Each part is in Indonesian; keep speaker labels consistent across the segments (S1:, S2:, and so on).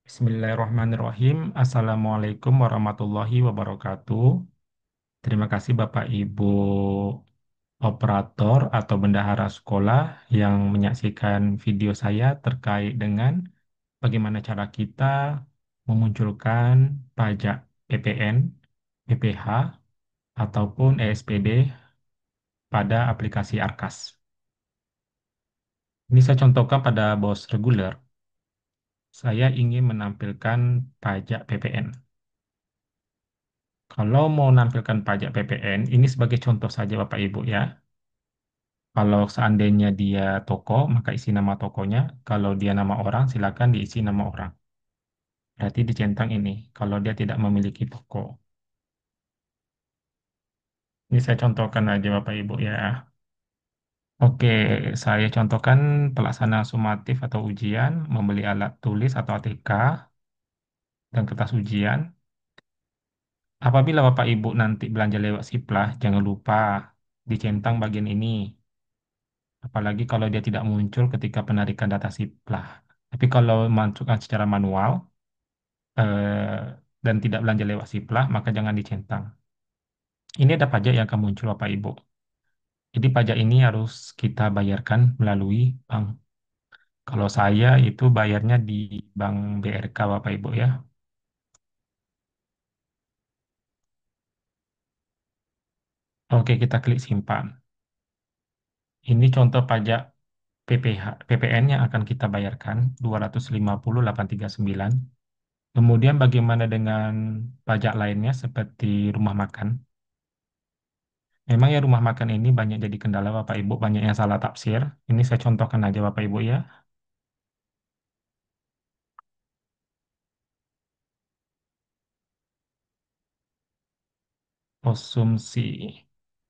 S1: Bismillahirrahmanirrahim. Assalamualaikum warahmatullahi wabarakatuh. Terima kasih Bapak Ibu operator atau bendahara sekolah yang menyaksikan video saya terkait dengan bagaimana cara kita memunculkan pajak PPN, PPH, ataupun ESPD pada aplikasi Arkas. Ini saya contohkan pada bos reguler. Saya ingin menampilkan pajak PPN. Kalau mau menampilkan pajak PPN, ini sebagai contoh saja Bapak Ibu ya. Kalau seandainya dia toko, maka isi nama tokonya. Kalau dia nama orang, silakan diisi nama orang. Berarti dicentang ini, kalau dia tidak memiliki toko. Ini saya contohkan aja Bapak Ibu ya. Oke, saya contohkan pelaksana sumatif atau ujian, membeli alat tulis atau ATK, dan kertas ujian. Apabila Bapak Ibu nanti belanja lewat Siplah, jangan lupa dicentang bagian ini. Apalagi kalau dia tidak muncul ketika penarikan data siplah. Tapi kalau masukkan secara manual dan tidak belanja lewat siplah, maka jangan dicentang. Ini ada pajak yang akan muncul Bapak Ibu. Jadi pajak ini harus kita bayarkan melalui bank. Kalau saya itu bayarnya di Bank BRK Bapak Ibu ya. Oke, kita klik simpan. Ini contoh pajak PPH, PPN yang akan kita bayarkan 250.839. Kemudian bagaimana dengan pajak lainnya seperti rumah makan? Memang ya rumah makan ini banyak jadi kendala Bapak Ibu, banyak yang salah tafsir. Ini saya contohkan aja Bapak Ibu ya. Konsumsi.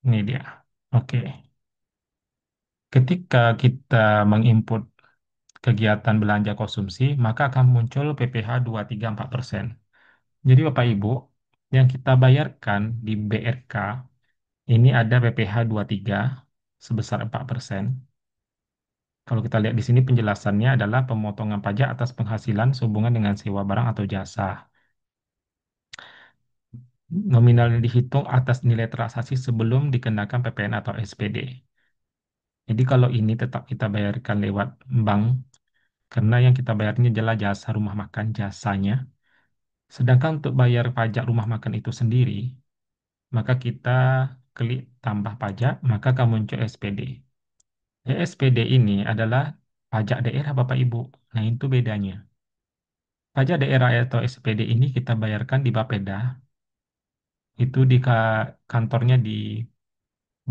S1: Ini dia. Oke. Ketika kita menginput kegiatan belanja konsumsi, maka akan muncul PPh 234%. Jadi Bapak Ibu, yang kita bayarkan di BRK ini ada PPh 23 sebesar 4%. Kalau kita lihat di sini penjelasannya adalah pemotongan pajak atas penghasilan sehubungan dengan sewa barang atau jasa. Nominal dihitung atas nilai transaksi sebelum dikenakan PPN atau SPD. Jadi kalau ini tetap kita bayarkan lewat bank, karena yang kita bayarnya adalah jasa rumah makan, jasanya. Sedangkan untuk bayar pajak rumah makan itu sendiri, maka kita klik tambah pajak, maka akan muncul SPD. SPD ini adalah pajak daerah Bapak Ibu. Nah itu bedanya. Pajak daerah atau SPD ini kita bayarkan di Bapeda, itu di kantornya di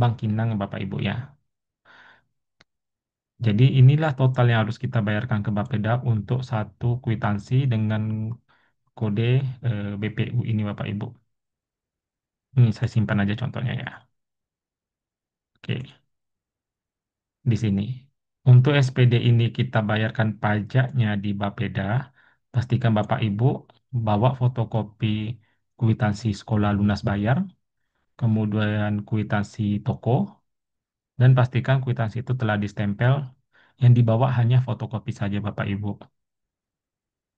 S1: Bangkinang Bapak Ibu ya. Jadi inilah total yang harus kita bayarkan ke Bapeda untuk satu kwitansi dengan kode BPU ini Bapak Ibu. Ini saya simpan aja contohnya ya. Oke, di sini. Untuk SPD ini kita bayarkan pajaknya di Bapeda. Pastikan Bapak Ibu bawa fotokopi kwitansi sekolah lunas bayar, kemudian kwitansi toko, dan pastikan kwitansi itu telah distempel. Yang dibawa hanya fotokopi saja Bapak Ibu.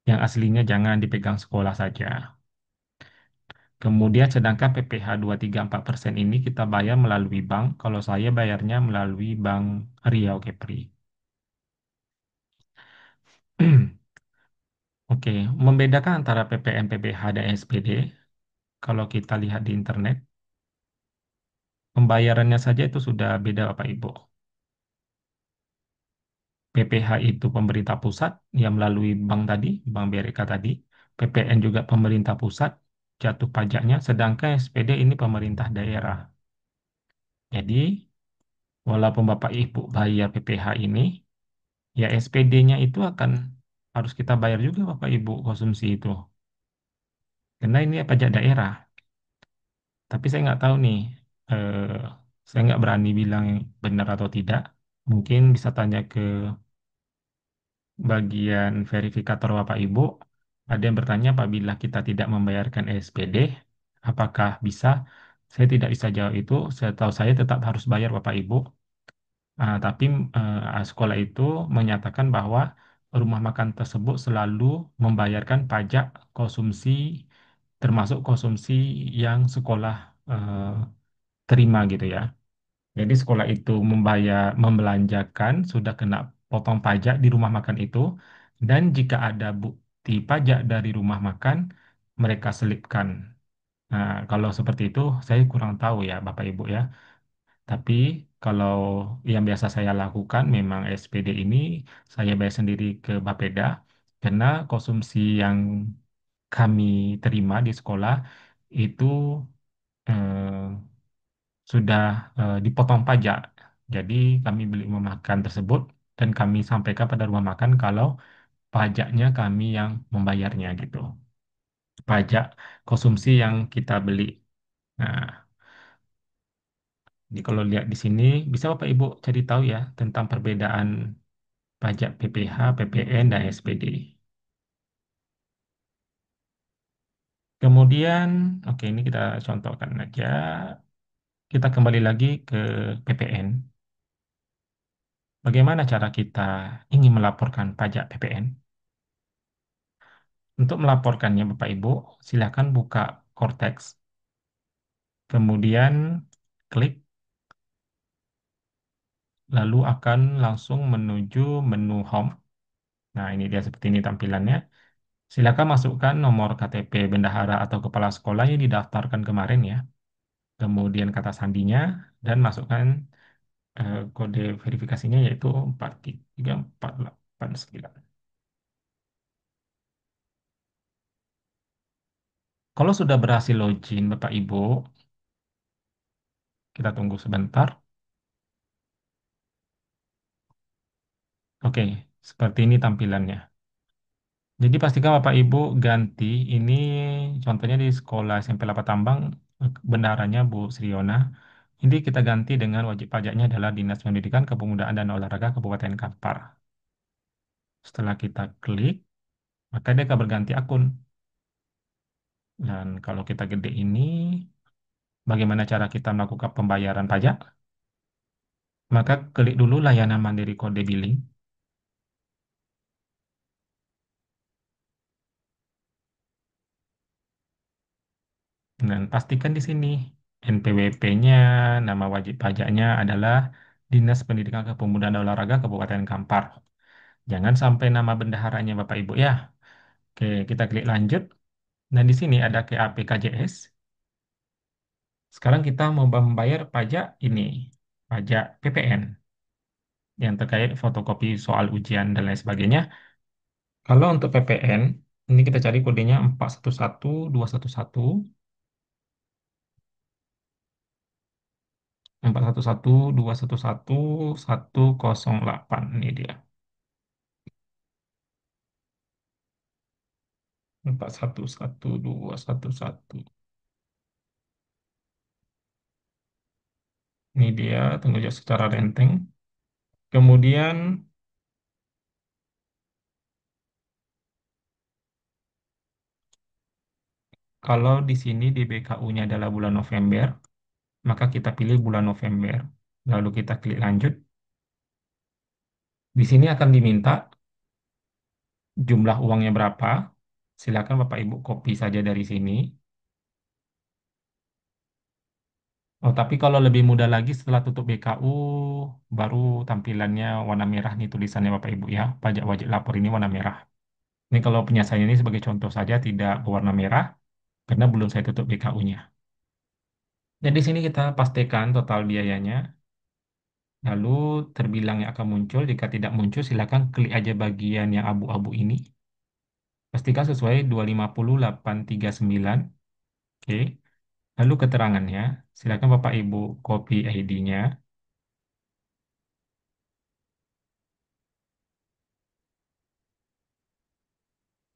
S1: Yang aslinya jangan dipegang sekolah saja. Kemudian sedangkan PPh 234% ini kita bayar melalui bank. Kalau saya bayarnya melalui Bank Riau Kepri. Oke, membedakan antara PPN, PPh, dan SPD. Kalau kita lihat di internet, pembayarannya saja itu sudah beda Bapak Ibu. PPh itu pemerintah pusat yang melalui bank tadi, Bank BRK tadi. PPN juga pemerintah pusat jatuh pajaknya, sedangkan SPD ini pemerintah daerah. Jadi, walaupun Bapak Ibu bayar PPh ini, ya SPD-nya itu akan harus kita bayar juga Bapak Ibu konsumsi itu. Karena ini pajak daerah. Tapi saya nggak tahu nih, eh, saya nggak berani bilang benar atau tidak. Mungkin bisa tanya ke bagian verifikator Bapak Ibu. Ada yang bertanya apabila kita tidak membayarkan SPD, apakah bisa? Saya tidak bisa jawab itu. Saya tahu saya tetap harus bayar Bapak Ibu. Tapi sekolah itu menyatakan bahwa rumah makan tersebut selalu membayarkan pajak konsumsi, termasuk konsumsi yang sekolah eh, terima gitu ya. Jadi sekolah itu membelanjakan sudah kena potong pajak di rumah makan itu, dan jika ada bukti pajak dari rumah makan, mereka selipkan. Nah, kalau seperti itu saya kurang tahu ya Bapak Ibu ya. Tapi kalau yang biasa saya lakukan memang SPD ini saya bayar sendiri ke Bapeda, karena konsumsi yang kami terima di sekolah itu eh, sudah dipotong pajak. Jadi kami beli rumah makan tersebut dan kami sampaikan pada rumah makan kalau pajaknya kami yang membayarnya gitu. Pajak konsumsi yang kita beli. Nah, jadi kalau lihat di sini bisa Bapak Ibu cari tahu ya tentang perbedaan pajak PPh, PPN, dan SPD. Kemudian, oke ini kita contohkan aja. Kita kembali lagi ke PPN. Bagaimana cara kita ingin melaporkan pajak PPN? Untuk melaporkannya Bapak Ibu, silakan buka Cortex, kemudian klik, lalu akan langsung menuju menu Home. Nah, ini dia seperti ini tampilannya. Silakan masukkan nomor KTP bendahara atau kepala sekolah yang didaftarkan kemarin ya. Kemudian kata sandinya dan masukkan kode verifikasinya yaitu 434889. Kalau sudah berhasil login Bapak Ibu, kita tunggu sebentar. Oke, seperti ini tampilannya. Jadi pastikan Bapak Ibu ganti ini contohnya di sekolah SMP Lapa Tambang bendaharanya Bu Sriona. Ini kita ganti dengan wajib pajaknya adalah Dinas Pendidikan, Kepemudaan dan Olahraga Kabupaten Kampar. Setelah kita klik, maka dia akan berganti akun. Dan kalau kita gede ini, bagaimana cara kita melakukan pembayaran pajak? Maka klik dulu layanan mandiri kode billing. Dan pastikan di sini NPWP-nya, nama wajib pajaknya adalah Dinas Pendidikan Kepemudaan dan Olahraga Kabupaten Kampar. Jangan sampai nama bendaharanya Bapak Ibu ya. Oke, kita klik lanjut. Dan di sini ada KAP KJS. Sekarang kita mau membayar pajak ini, pajak PPN yang terkait fotokopi soal ujian dan lain sebagainya. Kalau untuk PPN, ini kita cari kodenya 411211 411211 108. Ini dia. 411211. Ini dia, tunggu aja secara renteng. Kemudian kalau di sini di BKU-nya adalah bulan November, maka kita pilih bulan November. Lalu kita klik lanjut. Di sini akan diminta jumlah uangnya berapa. Silakan Bapak Ibu copy saja dari sini. Oh, tapi kalau lebih mudah lagi setelah tutup BKU, baru tampilannya warna merah nih tulisannya Bapak Ibu ya. Pajak wajib lapor ini warna merah. Ini kalau punya saya ini sebagai contoh saja tidak berwarna merah karena belum saya tutup BKU-nya. Dan di sini kita pastikan total biayanya. Lalu terbilang yang akan muncul. Jika tidak muncul, silakan klik aja bagian yang abu-abu ini. Pastikan sesuai 250839. Oke. Lalu keterangannya, silakan Bapak Ibu copy ID-nya.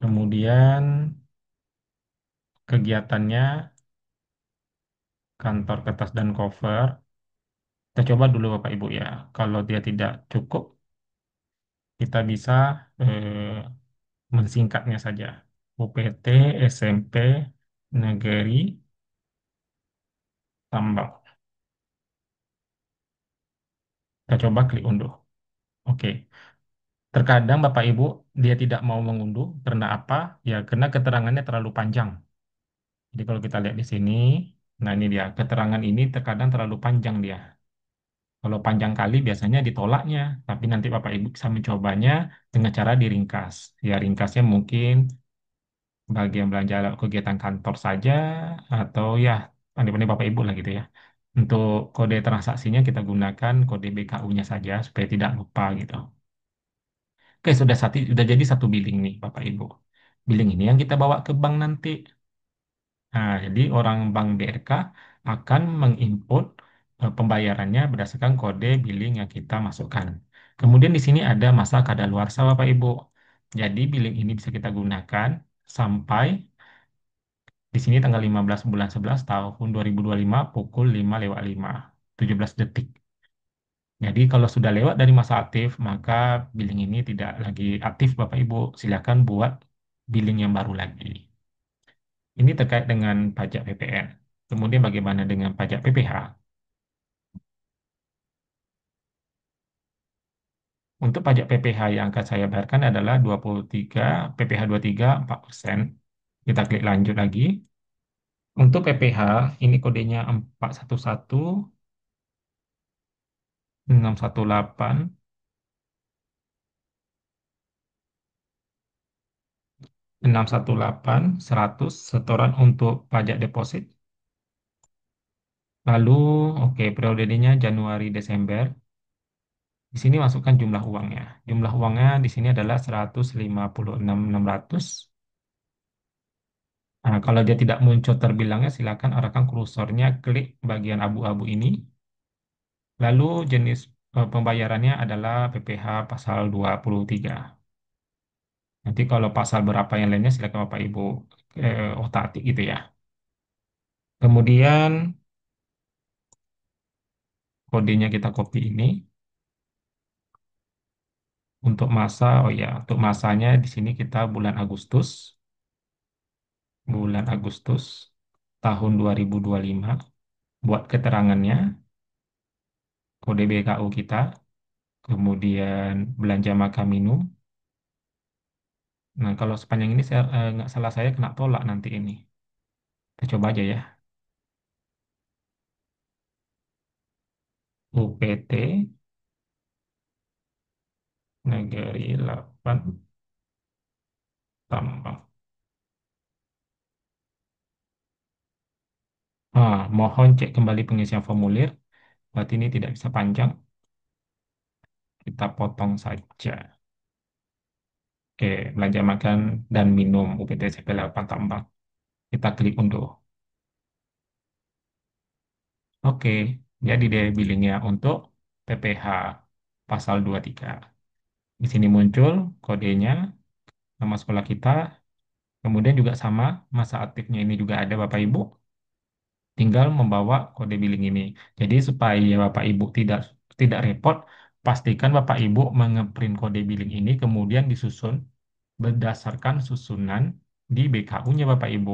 S1: Kemudian kegiatannya, kantor kertas dan cover. Kita coba dulu Bapak Ibu ya. Kalau dia tidak cukup, kita bisa mensingkatnya saja. UPT SMP Negeri Tambak. Kita coba klik unduh. Oke. Terkadang Bapak Ibu dia tidak mau mengunduh karena apa? Ya karena keterangannya terlalu panjang. Jadi kalau kita lihat di sini, nah ini dia keterangan ini terkadang terlalu panjang dia. Kalau panjang kali biasanya ditolaknya, tapi nanti Bapak Ibu bisa mencobanya dengan cara diringkas. Ya ringkasnya mungkin bagian belanja kegiatan kantor saja atau ya pandai-pandai Bapak Ibu lah gitu ya. Untuk kode transaksinya kita gunakan kode BKU-nya saja supaya tidak lupa gitu. Oke, sudah jadi satu billing nih Bapak Ibu. Billing ini yang kita bawa ke bank nanti. Nah, jadi orang bank BRK akan menginput pembayarannya berdasarkan kode billing yang kita masukkan. Kemudian di sini ada masa kadaluarsa Bapak Ibu. Jadi billing ini bisa kita gunakan sampai di sini tanggal 15 bulan 11 tahun 2025 pukul 5:05, 17 detik. Jadi kalau sudah lewat dari masa aktif, maka billing ini tidak lagi aktif Bapak Ibu. Silakan buat billing yang baru lagi. Ini terkait dengan pajak PPN. Kemudian bagaimana dengan pajak PPH? Untuk pajak PPH yang akan saya bayarkan adalah 23, PPH 23 4%. Kita klik lanjut lagi. Untuk PPH, ini kodenya 411 618 618 100 setoran untuk pajak deposit. Lalu, oke, periodenya Januari Desember. Di sini masukkan jumlah uangnya. Jumlah uangnya di sini adalah 156.600. Nah, kalau dia tidak muncul terbilangnya, silakan arahkan kursornya klik bagian abu-abu ini. Lalu jenis pembayarannya adalah PPH pasal 23. Nanti kalau pasal berapa yang lainnya silakan Bapak Ibu otak-atik gitu ya. Kemudian kodenya kita copy ini untuk masa. Oh ya, untuk masanya di sini kita bulan Agustus tahun 2025. Buat keterangannya, kode BKU kita, kemudian belanja makan minum. Nah, kalau sepanjang ini saya nggak salah saya kena tolak nanti ini. Kita coba aja ya. UPT Negeri 8 Tambang. Mohon cek kembali pengisian formulir. Berarti ini tidak bisa panjang. Kita potong saja. Oke, belanja makan dan minum UPT CP 8 Tambang. Kita klik unduh. Oke, jadi deh billingnya untuk PPH pasal 23. Di sini muncul kodenya, nama sekolah kita, kemudian juga sama, masa aktifnya ini juga ada Bapak Ibu, tinggal membawa kode billing ini. Jadi supaya Bapak Ibu tidak tidak repot, pastikan Bapak Ibu mengeprint kode billing ini kemudian disusun berdasarkan susunan di BKU-nya Bapak Ibu.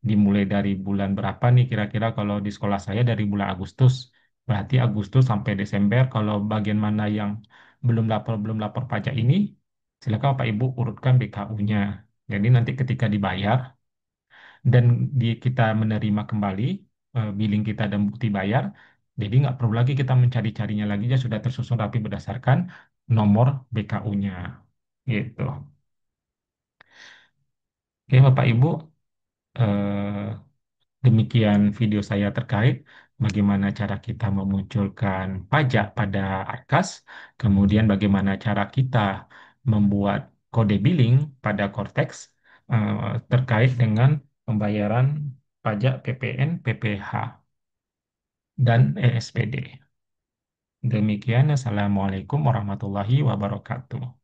S1: Dimulai dari bulan berapa nih kira-kira kalau di sekolah saya dari bulan Agustus. Berarti Agustus sampai Desember. Kalau bagian mana yang belum lapor pajak ini, silakan Bapak Ibu urutkan BKU-nya. Jadi nanti ketika dibayar dan kita menerima kembali billing kita dan bukti bayar, jadi nggak perlu lagi kita mencari-carinya lagi, ya sudah tersusun rapi berdasarkan nomor BKU-nya. Gitu. Oke, Bapak Ibu, eh, demikian video saya terkait bagaimana cara kita memunculkan pajak pada Arkas, kemudian bagaimana cara kita membuat kode billing pada Cortex terkait dengan pembayaran pajak PPN, PPH, dan ESPD. Demikian, Assalamualaikum warahmatullahi wabarakatuh.